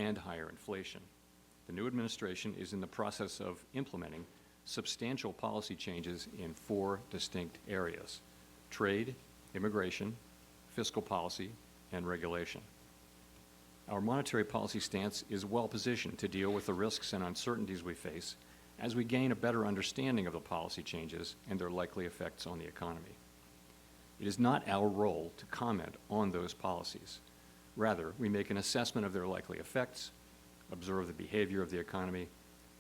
and higher inflation. The new administration is in the process of implementing substantial policy changes in 4 distinct areas: trade, immigration, fiscal policy, and regulation. Our monetary policy stance is well positioned to deal with the risks and uncertainties we face as we gain a better understanding of the policy changes and their likely effects on the economy. It is not our role to comment on those policies. Rather, we make an assessment of their likely effects, observe the behavior of the economy,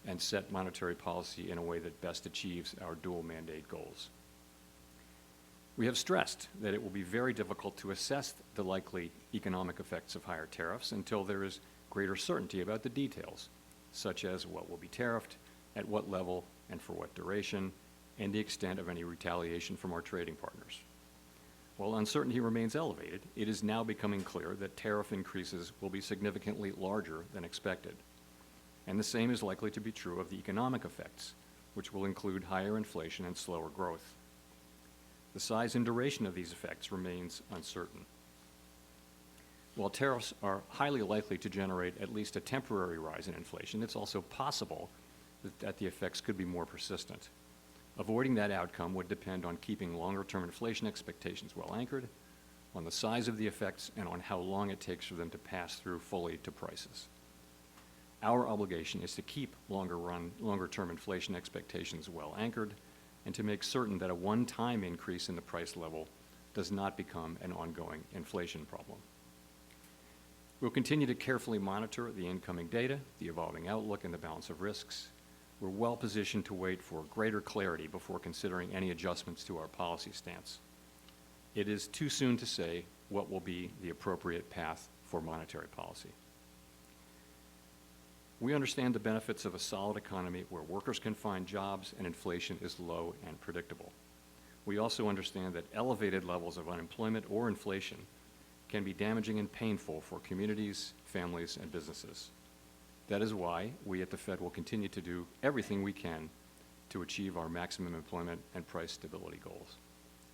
and set monetary policy in a way that best achieves our dual mandate goals. We have stressed that it will be very difficult to assess the likely economic effects of higher tariffs until there is greater certainty about the details, such as what will be tariffed, at what level, and for what duration, and the extent of any retaliation from our trading partners. While uncertainty remains elevated, it is now becoming clear that tariff increases will be significantly larger than expected. And the same is likely to be true of the economic effects, which will include higher inflation and slower growth. The size and duration of these effects remains uncertain. While tariffs are highly likely to generate at least a temporary rise in inflation, it's also possible that the effects could be more persistent. Avoiding that outcome would depend on keeping longer-term inflation expectations well anchored, on the size of the effects, and on how long it takes for them to pass through fully to prices. Our obligation is to keep longer-term inflation expectations well anchored and to make certain that a one-time increase in the price level does not become an ongoing inflation problem. We'll continue to carefully monitor the incoming data, the evolving outlook, and the balance of risks. We're well positioned to wait for greater clarity before considering any adjustments to our policy stance. It is too soon to say what will be the appropriate path for monetary policy. We understand the benefits of a solid economy where workers can find jobs and inflation is low and predictable. We also understand that elevated levels of unemployment or inflation can be damaging and painful for communities, families, and businesses. That is why we at the Fed will continue to do everything we can to achieve our maximum employment and price stability goals.